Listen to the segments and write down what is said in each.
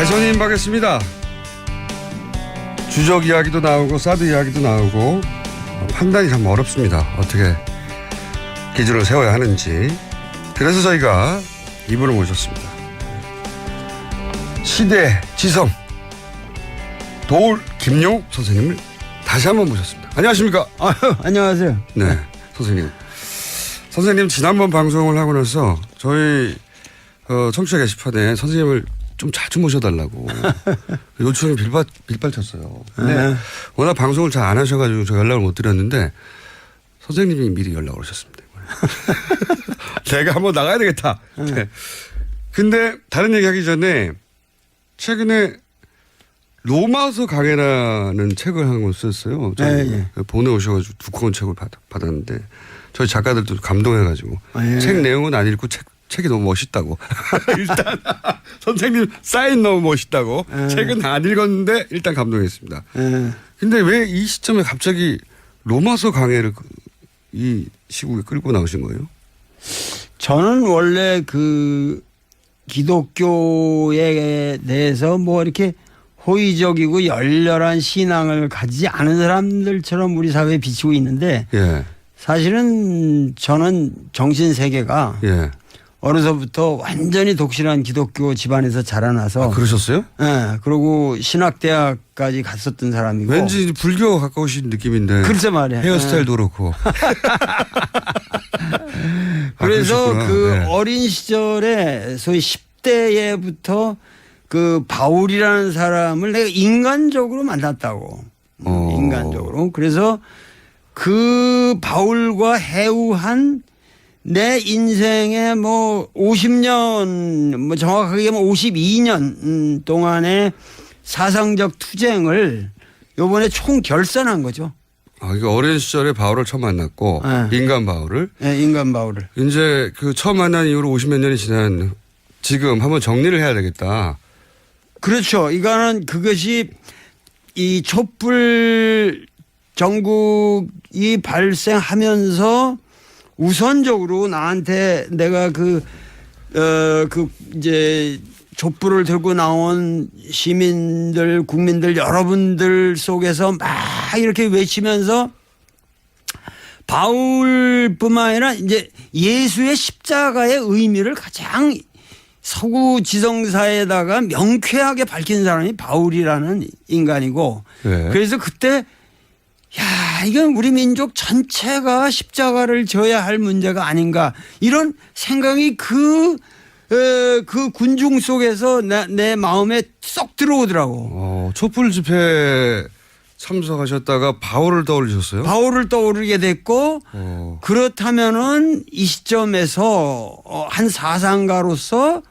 손님 받겠습니다. 주적 이야기도 나오고 사드 이야기도 나오고 판단이 참 어렵습니다. 어떻게 기준을 세워야 하는지. 그래서 저희가 이분을 모셨습니다. 시대 지성 도울 김용욱 선생님을 다시 한번 모셨습니다. 안녕하십니까? 안녕하세요. 네, 선생님. 선생님 지난번 방송을 하고 나서 저희 청취자 게시판에 선생님을 좀 자주 모셔달라고 요청이 빌발쳤어요. 근데 워낙 방송을 잘 안 하셔가지고 제가 연락을 못 드렸는데 선생님이 미리 연락을 오셨습니다. 제가 한번 나가야 되겠다. 네. 근데 다른 얘기 하기 전에 최근에 로마서 강해라는 책을 한 권 썼어요. 보내오셔가지고 두꺼운 책을 받았는데 저희 작가들도 감동해가지고 책 내용은 안 읽고 책이 너무 멋있다고. 일단 선생님 사인 너무 멋있다고. 책은 안 읽었는데 일단 감동했습니다. 근데 왜 이 시점에 갑자기 로마서 강해를 이 시국에 끌고 나오신 거예요? 저는 원래 그 기독교에 대해서 뭐 이렇게 호의적이고 열렬한 신앙을 가지지 않은 사람들처럼 우리 사회에 비치고 있는데 사실은 저는 정신세계가 어려서부터 완전히 독실한 기독교 집안에서 자라나서. 그러셨어요? 네. 그리고 신학대학까지 갔었던 사람이고. 왠지 불교 가까우신 느낌인데. 글쎄 말이야. 헤어스타일도 그렇고. 그래서 어린 시절에 소위 10대에부터 그 바울이라는 사람을 내가 인간적으로 만났다고. 인간적으로. 그래서 그 바울과 해우한 내 인생의 뭐 50년, 뭐 정확하게 뭐 52년 동안의 사상적 투쟁을 요번에 총 결산한 거죠. 이거 어린 시절에 바울을 처음 만났고, 인간 바울을. 네, 인간 바울을. 이제 그 처음 만난 이후로 50몇 년이 지난 지금 한번 정리를 해야 되겠다. 그렇죠. 이거는 그것이 이 촛불 정국이 발생하면서 우선적으로 나한테 내가 이제 촛불을 들고 나온 시민들, 국민들, 여러분들 속에서 막 이렇게 외치면서 바울뿐만 아니라 이제 예수의 십자가의 의미를 가장 서구 지성사에다가 명쾌하게 밝힌 사람이 바울이라는 인간이고 그래서 그때 야, 이건 우리 민족 전체가 십자가를 져야 할 문제가 아닌가 이런 생각이 그 군중 속에서 내 마음에 쏙 들어오더라고. 촛불 집회에 참석하셨다가 바울을 떠올리셨어요? 바울을 떠오르게 됐고 그렇다면은 이 시점에서 한 사상가로서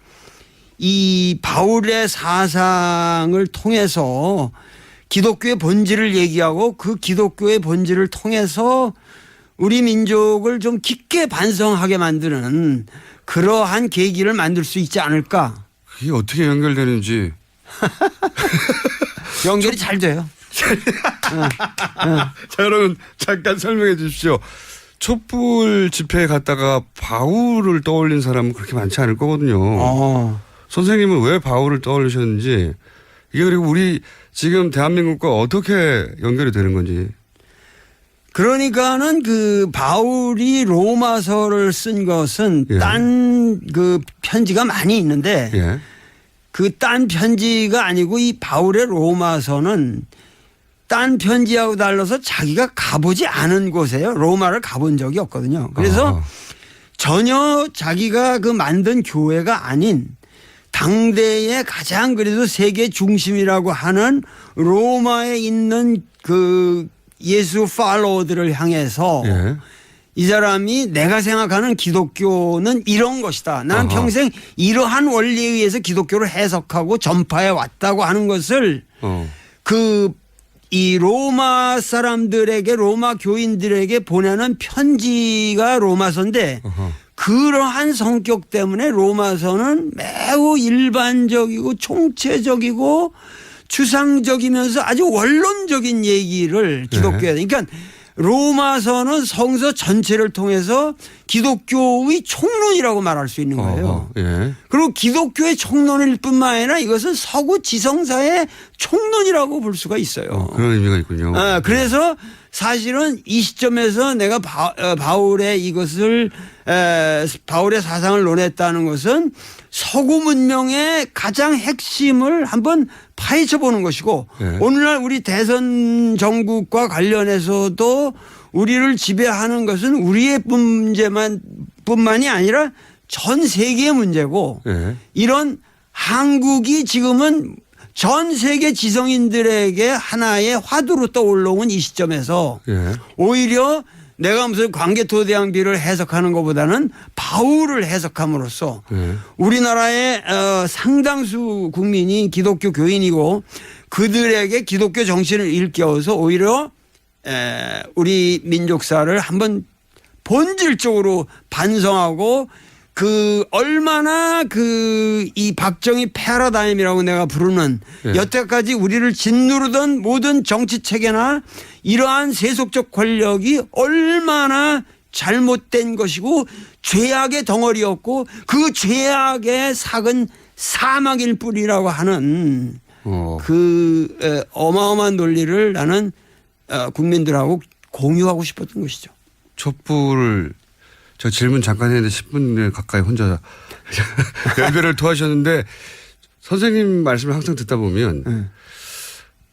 이 바울의 사상을 통해서 기독교의 본질을 얘기하고 그 기독교의 본질을 통해서 우리 민족을 좀 깊게 반성하게 만드는 그러한 계기를 만들 수 있지 않을까. 그게 어떻게 연결되는지. 연결이 잘 돼요. 자, 여러분 잠깐 설명해 주십시오. 촛불 집회에 갔다가 바울을 떠올린 사람은 그렇게 많지 않을 거거든요. 선생님은 왜 바울을 떠올리셨는지 이게 그리고 우리 지금 대한민국과 어떻게 연결이 되는 건지. 그러니까는 그 바울이 로마서를 쓴 것은 딴 그 편지가 많이 있는데 그 딴 편지가 아니고 이 바울의 로마서는 딴 편지하고 달라서 자기가 가보지 않은 곳이에요. 로마를 가본 적이 없거든요. 그래서 전혀 자기가 그 만든 교회가 아닌 당대의 가장 그래도 세계 중심이라고 하는 로마에 있는 그 예수 팔로워들을 향해서 이 사람이 내가 생각하는 기독교는 이런 것이다. 나는 평생 이러한 원리에 의해서 기독교를 해석하고 전파해 왔다고 하는 것을 이 로마 사람들에게 로마 교인들에게 보내는 편지가 로마서인데 그러한 성격 때문에 로마서는 매우 일반적이고 총체적이고 추상적이면서 아주 원론적인 얘기를 기독교에 그러니까 로마서는 성서 전체를 통해서 기독교의 총론이라고 말할 수 있는 거예요. 예. 그리고 기독교의 총론일 뿐만 아니라 이것은 서구 지성사의 총론이라고 볼 수가 있어요. 그런 의미가 있군요. 그래서 사실은 이 시점에서 내가 바울의 이것을 바울의 사상을 논했다는 것은 서구 문명의 가장 핵심을 한번 파헤쳐 보는 것이고 네. 오늘날 우리 대선 정국과 관련해서도 우리를 지배하는 것은 우리의 뿐만이 아니라 전 세계의 문제고 네. 이런 한국이 지금은 전 세계 지성인들에게 하나의 화두로 떠올라온 이 시점에서 예. 오히려 내가 무슨 광개토대왕비를 해석하는 것보다는 바울을 해석함으로써 우리나라의 상당수 국민이 기독교 교인이고 그들에게 기독교 정신을 일깨워서 오히려 우리 민족사를 한번 본질적으로 반성하고 그 얼마나 이 박정희 패러다임이라고 내가 부르는 여태까지 우리를 짓누르던 모든 정치 체계나 이러한 세속적 권력이 얼마나 잘못된 것이고 죄악의 덩어리였고 그 죄악의 삭은 사막일 뿐이라고 하는 그 어마어마한 논리를 나는 국민들하고 공유하고 싶었던 것이죠. 촛불을 저 질문 잠깐 했는데 10분 가까이 혼자 열변을 토하셨는데 선생님 말씀을 항상 듣다 보면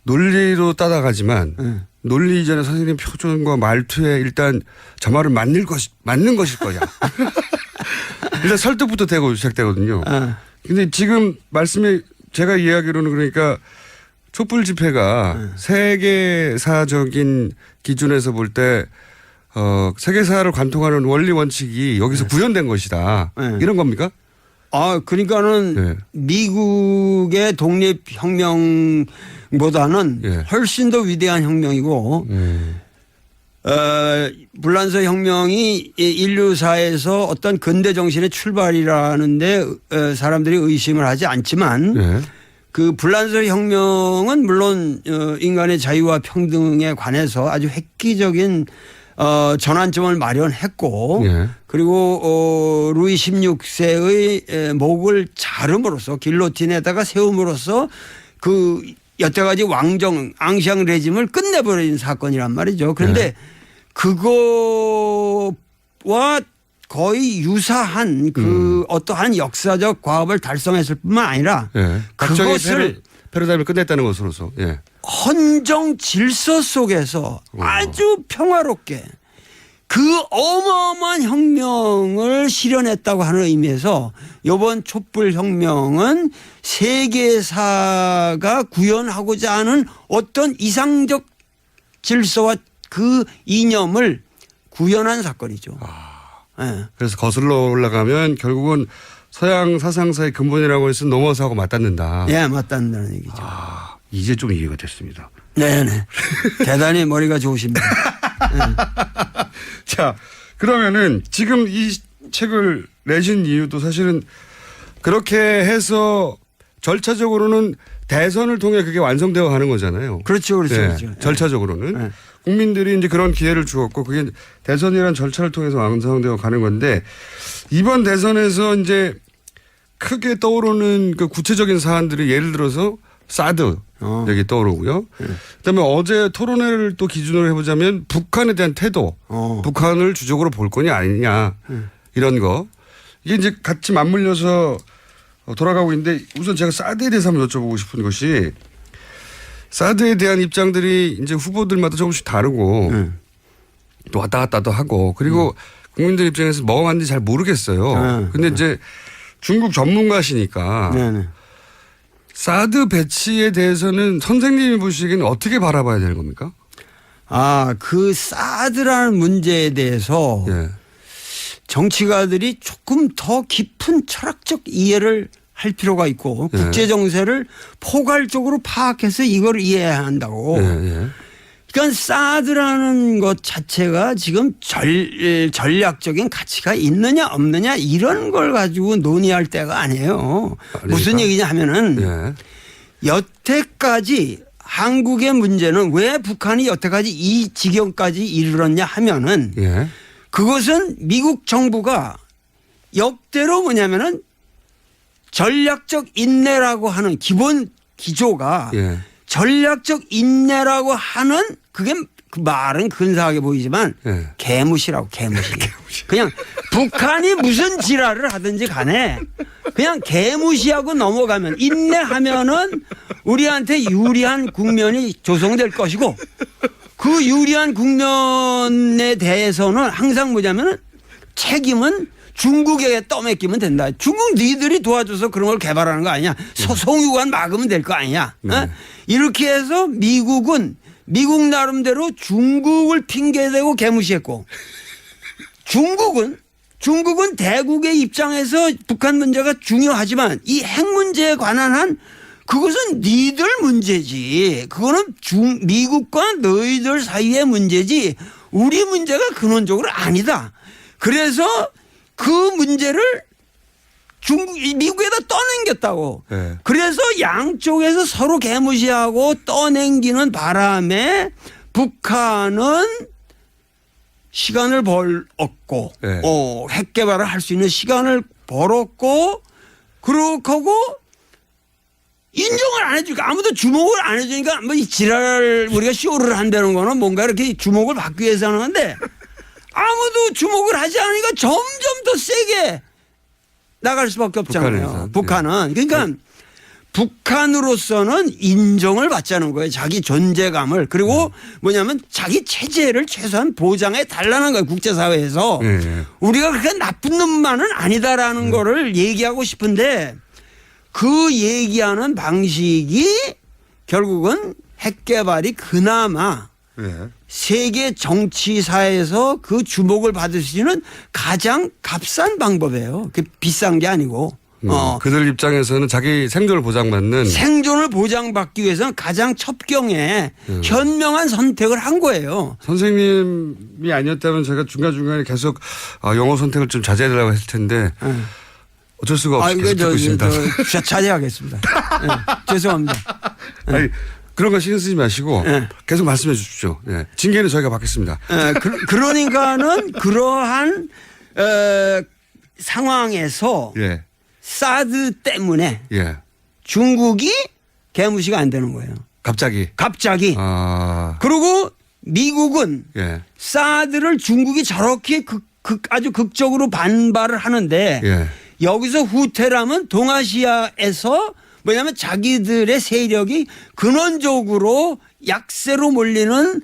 논리로 따라가지만 논리 이전에 선생님 표정과 말투에 일단 저 말은 맞는 것일 거야. 일단 설득부터 되고 시작되거든요. 근데 지금 말씀에 제가 이야기로는 그러니까 촛불 집회가 세계사적인 기준에서 볼 때 세계사를 관통하는 원리 원칙이 여기서 구현된 것이다. 이런 겁니까? 그러니까는 미국의 독립혁명보다는 훨씬 더 위대한 혁명이고 불란서 혁명이 인류사에서 어떤 근대 정신의 출발이라는데 사람들이 의심을 하지 않지만 그 불란서 혁명은 물론 인간의 자유와 평등에 관해서 아주 획기적인 전환점을 마련했고 그리고 루이 16세의 목을 자름으로써 길로틴에다가 세움으로써 그 여태까지 왕정 앙시앙 레짐을 끝내버린 사건이란 말이죠. 그런데 그거와 거의 유사한 그 어떠한 역사적 과업을 달성했을 뿐만 아니라 그것을 패러다임을 끝냈다는 것으로서 헌정 질서 속에서 아주 평화롭게 그 어마어마한 혁명을 실현했다고 하는 의미에서 이번 촛불혁명은 세계사가 구현하고자 하는 어떤 이상적 질서와 그 이념을 구현한 사건이죠. 그래서 거슬러 올라가면 결국은 서양 사상사의 근본이라고 해서 넘어서 하고 맞닿는다. 맞닿는다는 얘기죠. 이제 좀 이해가 됐습니다. 네네. 대단히 머리가 좋으십니다. 자, 그러면은 지금 이 책을 내신 이유도 사실은 그렇게 해서 절차적으로는 대선을 통해 그게 완성되어 가는 거잖아요. 그렇죠. 그렇죠. 절차적으로는. 국민들이 이제 그런 기회를 주었고 그게 대선이라는 절차를 통해서 완성되어 가는 건데 이번 대선에서 이제 크게 떠오르는 그 구체적인 사안들이 예를 들어서 사드 여기 떠오르고요. 그다음에 어제 토론회를 또 기준으로 해보자면 북한에 대한 태도, 북한을 주적으로 볼 거냐 아니냐 이런 거 이게 이제 같이 맞물려서 돌아가고 있는데 우선 제가 사드에 대해서 한번 여쭤보고 싶은 것이 사드에 대한 입장들이 이제 후보들마다 조금씩 다르고 또 왔다 갔다도 하고 그리고 국민들 입장에서 뭐가 맞는지 잘 모르겠어요. 근데 이제 중국 전문가시니까 사드 배치에 대해서는 선생님이 보시기에는 어떻게 바라봐야 되는 겁니까? 그 사드라는 문제에 대해서 정치가들이 조금 더 깊은 철학적 이해를 할 필요가 있고 국제 정세를 포괄적으로 파악해서 이걸 이해해야 한다고. 그러니까 사드라는 것 자체가 지금 전략적인 가치가 있느냐 없느냐 이런 걸 가지고 논의할 때가 아니에요. 무슨 얘기냐 하면은 여태까지 한국의 문제는 왜 북한이 여태까지 이 지경까지 이르렀냐 하면은 예. 그것은 미국 정부가 역대로 뭐냐면은 전략적 인내라고 하는 기본 기조가 예. 전략적 인내라고 하는 그게 그 말은 근사하게 보이지만 예. 개무시라고 개무시. 그냥 북한이 무슨 지랄을 하든지 간에 그냥 개무시하고 넘어가면 인내하면은 우리한테 유리한 국면이 조성될 것이고 그 유리한 국면에 대해서는 항상 뭐냐면은 책임은 중국에게 떠맡기면 된다. 중국 니들이 도와줘서 그런 걸 개발하는 거 아니냐. 송유관 막으면 될 거 아니냐. 어? 이렇게 해서 미국은 미국 나름대로 중국을 핑계대고 개무시했고 중국은 대국의 입장에서 북한 문제가 중요하지만 이 핵 문제에 관한 한 그것은 니들 문제지. 그거는 미국과 너희들 사이의 문제지 우리 문제가 근원적으로 아니다. 그래서 그 문제를 미국에다 떠넘겼다고. 네. 그래서 양쪽에서 서로 개무시하고 떠넘기는 바람에 북한은 시간을 벌었고 네. 핵 개발을 할 수 있는 시간을 벌었고 그렇고 인정을 안 해주니까 아무도 주목을 안 해주니까 뭐 이 지랄 우리가 쇼를 한다는 거는 뭔가 이렇게 주목을 받기 위해서 하는 건데 아무도 주목을 하지 않으니까 점점 더 세게 나갈 수밖에 없잖아요. 북한은. 그러니까 네. 북한으로서는 인정을 받자는 거예요. 자기 존재감을. 그리고 뭐냐면 자기 체제를 최소한 보장해 달라는 거예요. 국제사회에서. 우리가 그렇게 나쁜 놈만은 아니다라는 거를 얘기하고 싶은데 그 얘기하는 방식이 결국은 핵 개발이 그나마 세계 정치사에서 그 주목을 받을 수 있는 가장 값싼 방법이에요. 그 비싼 게 아니고. 그들 입장에서는 자기 생존을 보장받는. 생존을 보장받기 위해서는 가장 첩경에 현명한 선택을 한 거예요. 선생님이 아니었다면 제가 중간중간에 계속 영어 선택을 좀 자제하려고 했을 텐데 어쩔 수가 없이 계속 듣고 있습니다. 자제하겠습니다. 네, 죄송합니다. 아니, 그런 거 신경 쓰지 마시고 계속 말씀해 주십시오. 징계는 저희가 받겠습니다. 그러니까는 그러한 상황에서 사드 때문에 중국이 개무시가 안 되는 거예요. 갑자기. 그리고 미국은 사드를 중국이 저렇게 아주 극적으로 반발을 하는데 여기서 후퇴라면 동아시아에서 뭐냐면 자기들의 세력이 근원적으로 약세로 몰리는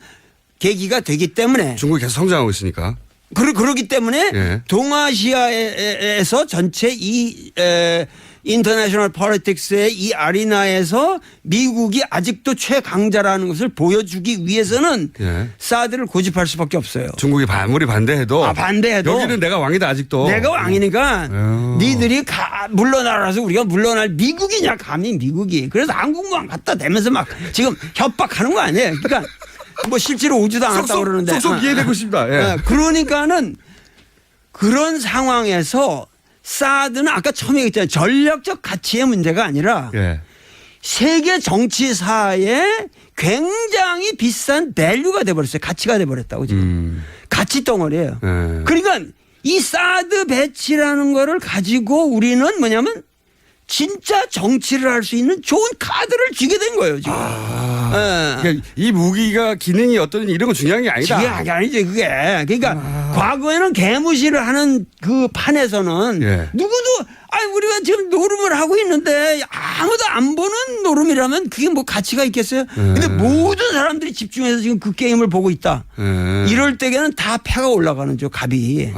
계기가 되기 때문에 중국이 계속 성장하고 있으니까. 그렇기 때문에 동아시아에서 전체 이 인터내셔널 폴리틱스의 이 아리나에서 미국이 아직도 최강자라는 것을 보여주기 위해서는 사드를 고집할 수밖에 없어요. 중국이 아무리 반대해도 여기는 내가 왕이다 아직도. 내가 왕이니까 니들이 물러나라서 우리가 물러날 미국이냐 감히 미국이. 그래서 한국만 갖다 대면서 막 지금 협박하는 거 아니에요. 그러니까 뭐 실제로 오지도 않았다고 그러는데. 쏙 이해되고 싶다. 그러니까는 그런 상황에서 사드는 아까 처음에 얘기했잖아요. 전략적 가치의 문제가 아니라 세계 정치사에 굉장히 비싼 밸류가 돼버렸어요. 가치가 돼버렸다고 지금. 가치 덩어리예요. 그러니까 이 사드 배치라는 거를 가지고 우리는 뭐냐면 진짜 정치를 할 수 있는 좋은 카드를 쥐게 된 거예요 지금. 그러니까 이 무기가 기능이 어떤지 이런 건 중요한 게 아니다. 중요한 게 아니지 그게. 그러니까 과거에는 개무시를 하는 그 판에서는 누구도 우리가 지금 노름을 하고 있는데 아무도 안 보는 노름이라면 그게 뭐 가치가 있겠어요? 근데 모든 사람들이 집중해서 지금 그 게임을 보고 있다. 이럴 때에는 다 패가 올라가는 죠 갑이.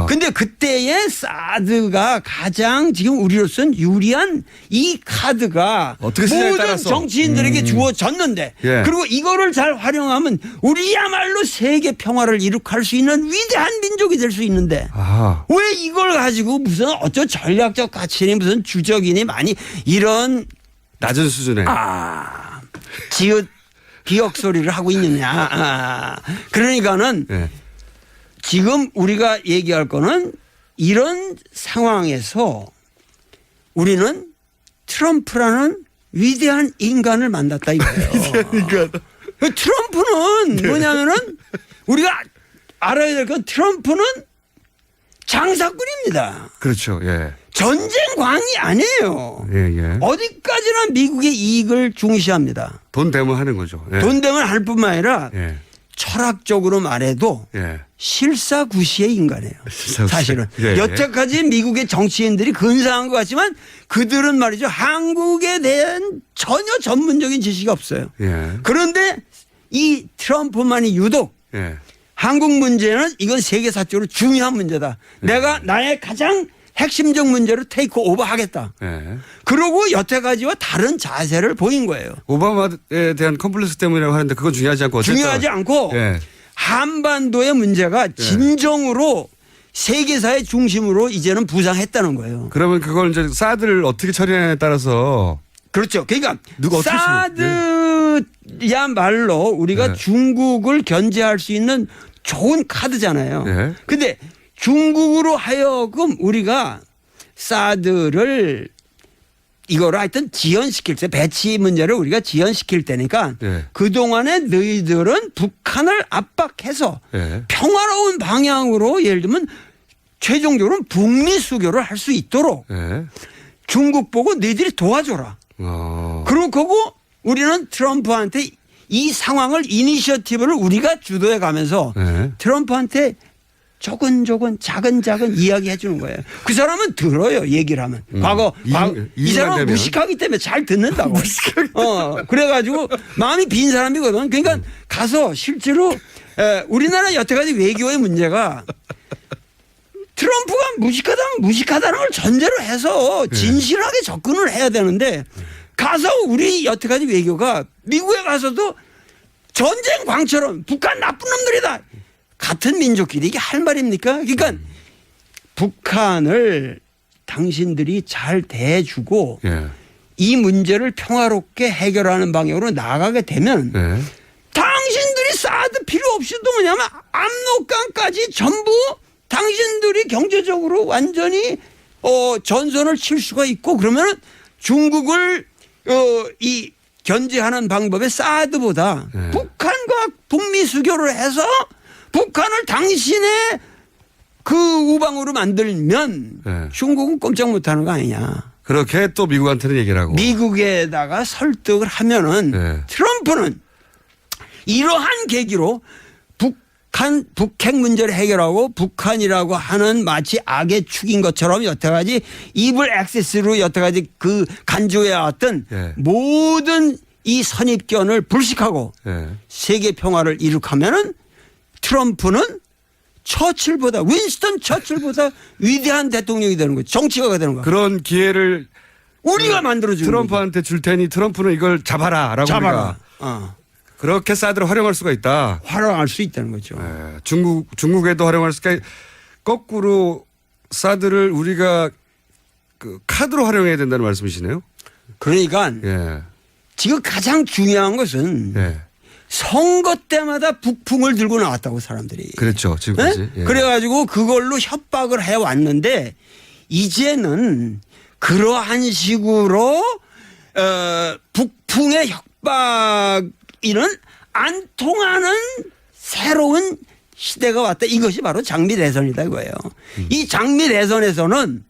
근데 그때의 사드가 가장 지금 우리로서는 유리한 이 카드가 모든 따라서. 정치인들에게 주어졌는데 그리고 이거를 잘 활용하면 우리야말로 세계 평화를 이룩할 수 있는 위대한 민족이 될 수 있는데 왜 이걸 가지고 무슨 어쩌 전략적 가치니 무슨 주적이니 많이 이런 낮은 수준에 지읒 기억 소리를 하고 있느냐. 그러니까는 지금 우리가 얘기할 거는 이런 상황에서 우리는 트럼프라는 위대한 인간을 만났다 이거예요. 인간. 트럼프는 뭐냐면은 우리가 알아야 될 건 트럼프는 장사꾼입니다. 그렇죠. 예. 전쟁광이 아니에요. 예, 예. 어디까지나 미국의 이익을 중시합니다. 돈 되면 하는 거죠. 예. 돈 되면 할 뿐만 아니라 예. 철학적으로 말해도 예. 실사구시의 인간이에요. 실사구시. 사실은. 예, 예. 여태까지 미국의 정치인들이 근사한 것 같지만 그들은 말이죠. 한국에 대한 전혀 전문적인 지식이 없어요. 예. 그런데 이 트럼프만이 유독 예. 한국 문제는 이건 세계사적으로 중요한 문제다. 내가 나의 가장 핵심적 문제로 테이크 오버 하겠다. 예. 그러고 여태까지와 다른 자세를 보인 거예요. 오바마에 대한 컴플렉스 때문이라고 하는데 그건 중요하지 않고 어쨌든 중요하지 않고 예. 한반도의 문제가 진정으로 세계사의 중심으로 이제는 부상했다는 거예요. 그러면 그걸 이제 사드를 어떻게 처리하냐에 따라서 그렇죠. 그러니까 누가 어떻게 사드야말로 우리가 네. 중국을 견제할 수 있는 좋은 카드잖아요. 네. 근데 중국으로 하여금 우리가 사드를 이거를 하여튼 지연시킬 때 배치 문제를 우리가 지연시킬 때니까 네. 그동안에 너희들은 북한을 압박해서 네. 평화로운 방향으로 예를 들면 최종적으로는 북미 수교를 할 수 있도록 예. 중국 보고 너희들이 도와줘라. 그러고 우리는 트럼프한테 이 상황을 이니셔티브를 우리가 주도해 가면서 네. 트럼프한테 조근조근 작은 이야기해 주는 거예요. 그 사람은 들어요. 얘기를 하면. 과거 이 사람은 되면. 무식하기 때문에 잘 듣는다고. 그래가지고 마음이 빈 사람이거든. 그러니까 가서 실제로 우리나라 여태까지 외교의 문제가 트럼프가 무식하다는 걸 전제로 해서 진실하게 접근을 해야 되는데 가서 우리 여태까지 외교가 미국에 가서도 전쟁 광처럼 북한 나쁜 놈들이다. 같은 민족끼리 이게 할 말입니까? 그러니까 북한을 당신들이 잘 대해주고 예. 이 문제를 평화롭게 해결하는 방향으로 나아가게 되면 예. 당신들이 사드 필요 없이도 뭐냐면 압록강까지 전부 당신들이 경제적으로 완전히 전선을 칠 수가 있고 그러면 중국을 이 견제하는 방법에 사드보다 북한과 북미 수교를 해서 북한을 당신의 그 우방으로 만들면 중국은 꼼짝 못하는 거 아니냐. 그렇게 또 미국한테는 얘기를 하고. 미국에다가 설득을 하면은 트럼프는 이러한 계기로 북핵 문제를 해결하고 북한이라고 하는 마치 악의 축인 것처럼 여태까지 이블 액세스로 여태까지 그 간주해왔던 모든 이 선입견을 불식하고 세계 평화를 이룩하면은 트럼프는 윈스턴 처칠보다 위대한 대통령이 되는 거죠. 정치가가 되는 거예요. 그런 기회를 우리가 만들어주는 트럼프한테 줄 테니 트럼프는 이걸 잡아라. 잡아라. 그렇게 사드를 활용할 수가 있다. 활용할 수 있다는 거죠. 중국에도 활용할 수 있다. 거꾸로 사드를 우리가 그 카드로 활용해야 된다는 말씀이시네요. 그러니까 지금 가장 중요한 것은 선거 때마다 북풍을 들고 나왔다고 사람들이. 그렇죠. 지금까지. 그래가지고 그걸로 협박을 해왔는데 이제는 그러한 식으로 북풍의 협박이는 안 통하는 새로운 시대가 왔다. 이것이 바로 장미 대선이다 이거예요. 이 장미 대선에서는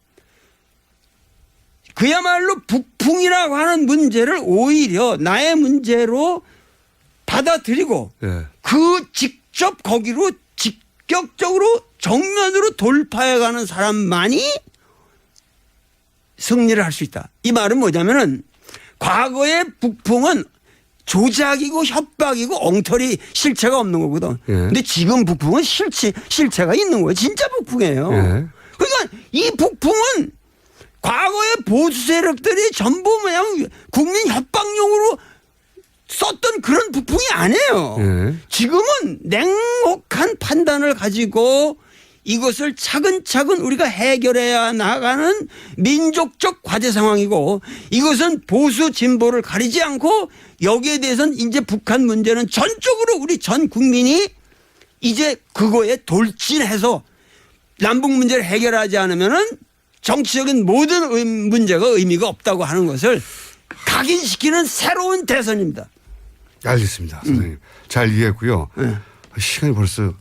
그야말로 북풍이라고 하는 문제를 오히려 나의 문제로 받아들이고 그 직접 거기로 직격적으로 정면으로 돌파해가는 사람만이 승리를 실 수 있다. 이 말은 뭐냐면은 과거의 북풍은 조작이고 협박이고 엉터리 실체가 없는 거거든. 근데 지금 북풍은 실체가 있는 거예요. 진짜 북풍이에요. 그러니까 이 북풍은 과거의 보수 세력들이 전부 뭐냐면 국민 협박용으로 썼던 그런 북풍이 아니에요. 지금은 냉혹한 판단을 가지고 이것을 차근차근 우리가 해결해야 나가는 민족적 과제 상황이고 이것은 보수 진보를 가리지 않고 여기에 대해서는 이제 북한 문제는 전적으로 우리 전 국민이 이제 그거에 돌진해서 남북 문제를 해결하지 않으면은 정치적인 모든 문제가 의미가 없다고 하는 것을 각인시키는 새로운 대선입니다. 알겠습니다. 선생님. 잘 이해했고요. 네. 시간이 벌써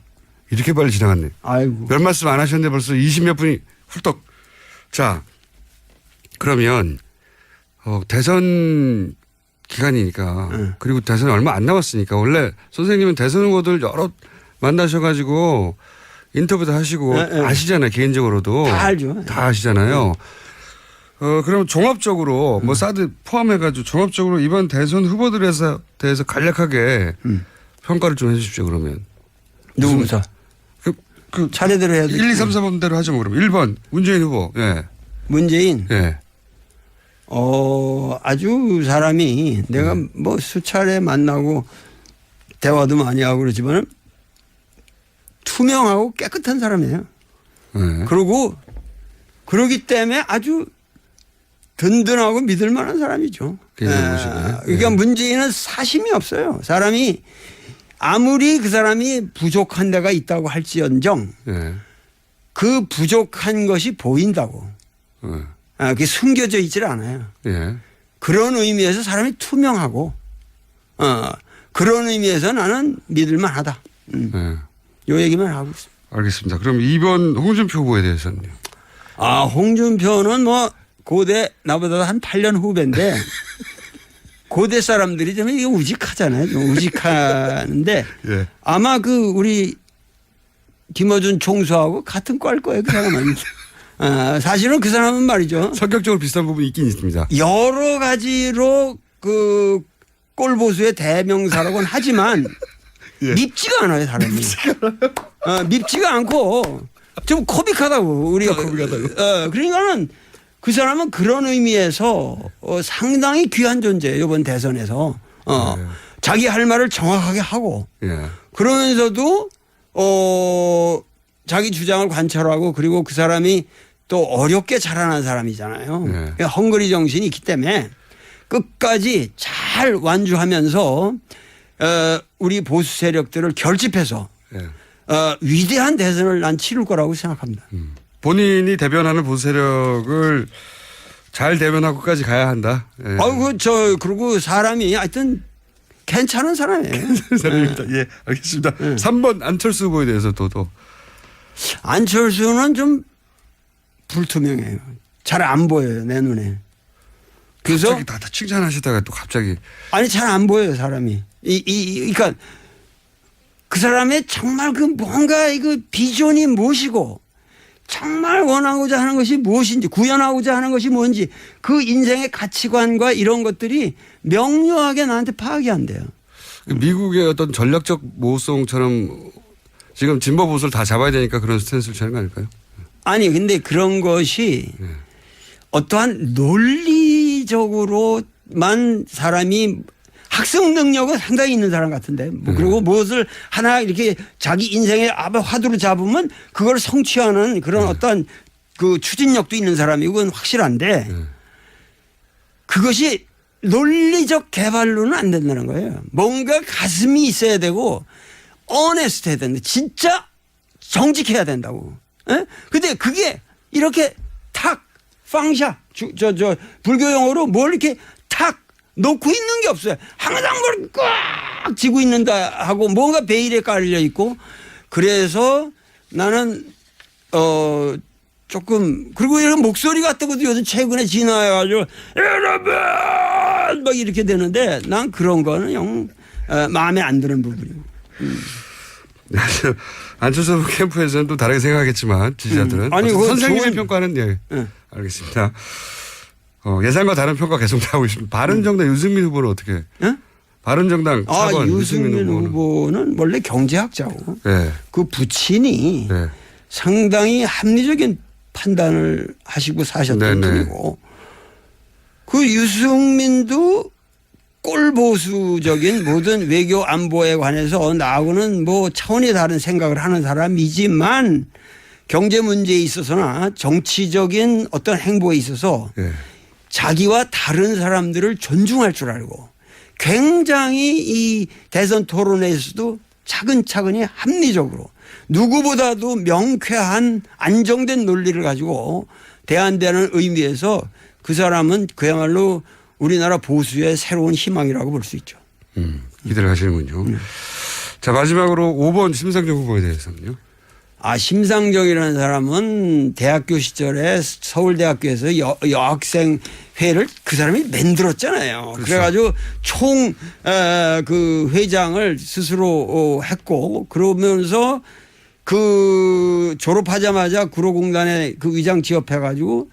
이렇게 빨리 지나갔네. 아이고. 별 말씀 안 하셨는데 벌써 20몇 분이 훌떡. 자, 그러면 대선 기간이니까 그리고 대선이 얼마 안 남았으니까 원래 선생님은 대선 후보들 여러 만나셔가지고 인터뷰도 하시고 아시잖아요. 개인적으로도. 다 알죠. 다 아시잖아요. 그럼 종합적으로 뭐 사드 포함해가지고 종합적으로 이번 대선 후보들에 대해서 간략하게 평가를 좀 해 주십시오. 그러면. 누구부터? 차례대로 해야 돼. 1, 2, 3, 4번대로 하죠. 뭐 그러면 1번 문재인 후보. 예. 문재인. 예. 아주 사람이 내가 뭐 수차례 만나고 대화도 많이 하고 그러지만 투명하고 깨끗한 사람이에요. 예. 그리고 그러기 때문에 아주 든든하고 믿을 만한 사람이죠. 그러니까 문재인은 사심이 없어요. 사람이 아무리 그 사람이 부족한 데가 있다고 할지언정 그 부족한 것이 보인다고. 그게 숨겨져 있질 않아요. 그런 의미에서 사람이 투명하고 그런 의미에서 나는 믿을만 하다. 요 얘기만 하고 있습니다. 알겠습니다. 그럼 2번 홍준표 후보에 대해서는요. 홍준표는 뭐 고대 나보다 한 8년 후배인데 고대 사람들이 좀 이게 우직하잖아요. 좀 우직하는데 예. 아마 우리 김어준 총수하고 같은 과일 거예요. 그 사람은. 사실은 그 사람은 말이죠. 성격적으로 비슷한 부분이 있긴 있습니다. 여러 가지로 꼴보수의 대명사라고는 하지만 예. 밉지가 않아요. 사람이. 밉지가 않고 좀 코믹하다고. 우리가 코믹하다고. 그러니까는 그 사람은 그런 의미에서 상당히 귀한 존재예요. 이번 대선에서. 자기 할 말을 정확하게 하고 그러면서도 자기 주장을 관철하고 그리고 그 사람이 또 어렵게 자라난 사람이잖아요. 그러니까 헝그리 정신이 있기 때문에 끝까지 잘 완주하면서 우리 보수 세력들을 결집해서 위대한 대선을 난 치를 거라고 생각합니다. 본인이 대변하는 보수 세력을 잘 대변하고까지 가야 한다. 예. 그리고 사람이 하여튼 괜찮은 사람이에요. 사람입니다. 예, 알겠습니다. 3번 안철수 후보에 대해서 또. 안철수는 좀 불투명해요. 잘 안 보여요, 내 눈에. 그래서 갑자기 다 칭찬하시다가 또 갑자기. 잘 안 보여요, 사람이. 그러니까 그 사람의 정말 뭔가 비전이 무엇이고 정말 원하고자 하는 것이 무엇인지 구현하고자 하는 것이 뭔지 그 인생의 가치관과 이런 것들이 명료하게 나한테 파악이 안 돼요. 미국의 어떤 전략적 모성처럼 지금 진보 보수를 다 잡아야 되니까 그런 스탠스를 취하는 거 아닐까요? 아니 근데 그런 것이 어떠한 논리적으로만 사람이 학습 능력은 상당히 있는 사람 같은데 그리고 무엇을 하나 이렇게 자기 인생의 화두로 잡으면 그걸 성취하는 그런 어떤 추진력도 있는 사람이 그건 확실한데 그것이 논리적 개발로는 안 된다는 거예요. 뭔가 가슴이 있어야 되고 어네스트 해야 된다. 진짜 정직해야 된다고. 근데 그게 이렇게 탁 팡샤 불교 용어로 뭘 이렇게 탁 놓고 있는 게 없어요. 항상 뭘 꽉 쥐고 있는다 하고 뭔가 베일에 깔려 있고 그래서 나는 조금 그리고 이런 목소리 같은 것도 요즘 최근에 진화해가지고 여러분 막 이렇게 되는데 난 그런 거는 영 마음에 안 드는 부분이고. 안철수 캠프에서는 또 다르게 생각하겠지만 지지자들은 아니 선생님의 평가는 알겠습니다. 예상과 다른 평가 계속 나오고 있습니다. 바른정당 유승민 후보는 어떻게? 바른정당 4번 유승민 후보는 원래 경제학자고 그 부친이 상당히 합리적인 판단을 하시고 사셨던 분이고 그 유승민도 꼴보수적인 모든 외교 안보에 관해서 나하고는 뭐 차원이 다른 생각을 하는 사람이지만 경제 문제에 있어서나 정치적인 어떤 행보에 있어서 자기와 다른 사람들을 존중할 줄 알고 굉장히 이 대선 토론회에서도 차근차근히 합리적으로 누구보다도 명쾌한 안정된 논리를 가지고 대안되는 의미에서 그 사람은 그야말로 우리나라 보수의 새로운 희망이라고 볼 수 있죠. 기대를 하시는군요. 자, 마지막으로 5번 심상정 후보에 대해서는요. 심상정이라는 사람은 대학교 시절에 서울대학교에서 여학생회를 그 사람이 만들었잖아요. 그렇죠. 그래가지고 그 회장을 스스로 했고 그러면서 그 졸업하자마자 구로공단에 그 의장 취업해가지고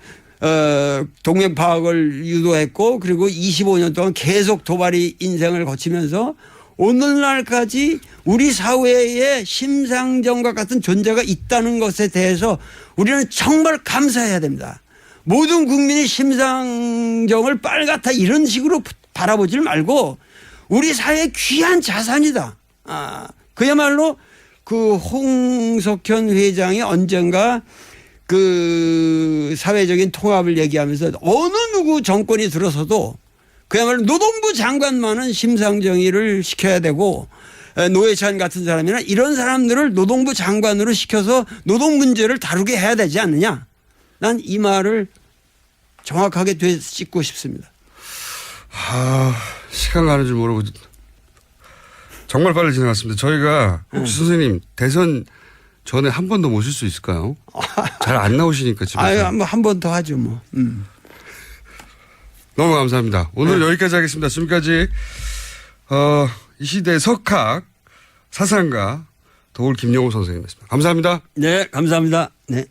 동맹 파악을 유도했고 그리고 25년 동안 계속 도발이 인생을 거치면서 오늘날까지 우리 사회에 심상정과 같은 존재가 있다는 것에 대해서 우리는 정말 감사해야 됩니다. 모든 국민이 심상정을 빨갛다 이런 식으로 바라보질 말고 우리 사회의 귀한 자산이다. 그야말로 그 홍석현 회장이 언젠가 그 사회적인 통합을 얘기하면서 어느 누구 정권이 들어서도 그야말로 노동부 장관만은 심상정이를 시켜야 되고 노회찬 같은 사람이나 이런 사람들을 노동부 장관으로 시켜서 노동 문제를 다루게 해야 되지 않느냐. 난 이 말을 정확하게 되짚고 싶습니다. 시간 가는 줄 모르고 정말 빨리 지나갔습니다. 저희가 혹시 선생님 대선 전에 한 번 더 모실 수 있을까요? 잘 안 나오시니까 집에서. 한 번 더 하죠 뭐. 너무 감사합니다. 오늘 여기까지 하겠습니다. 지금까지 이 시대의 석학 사상가 도울 김영우 선생님이었습니다. 감사합니다. 네, 감사합니다. 네.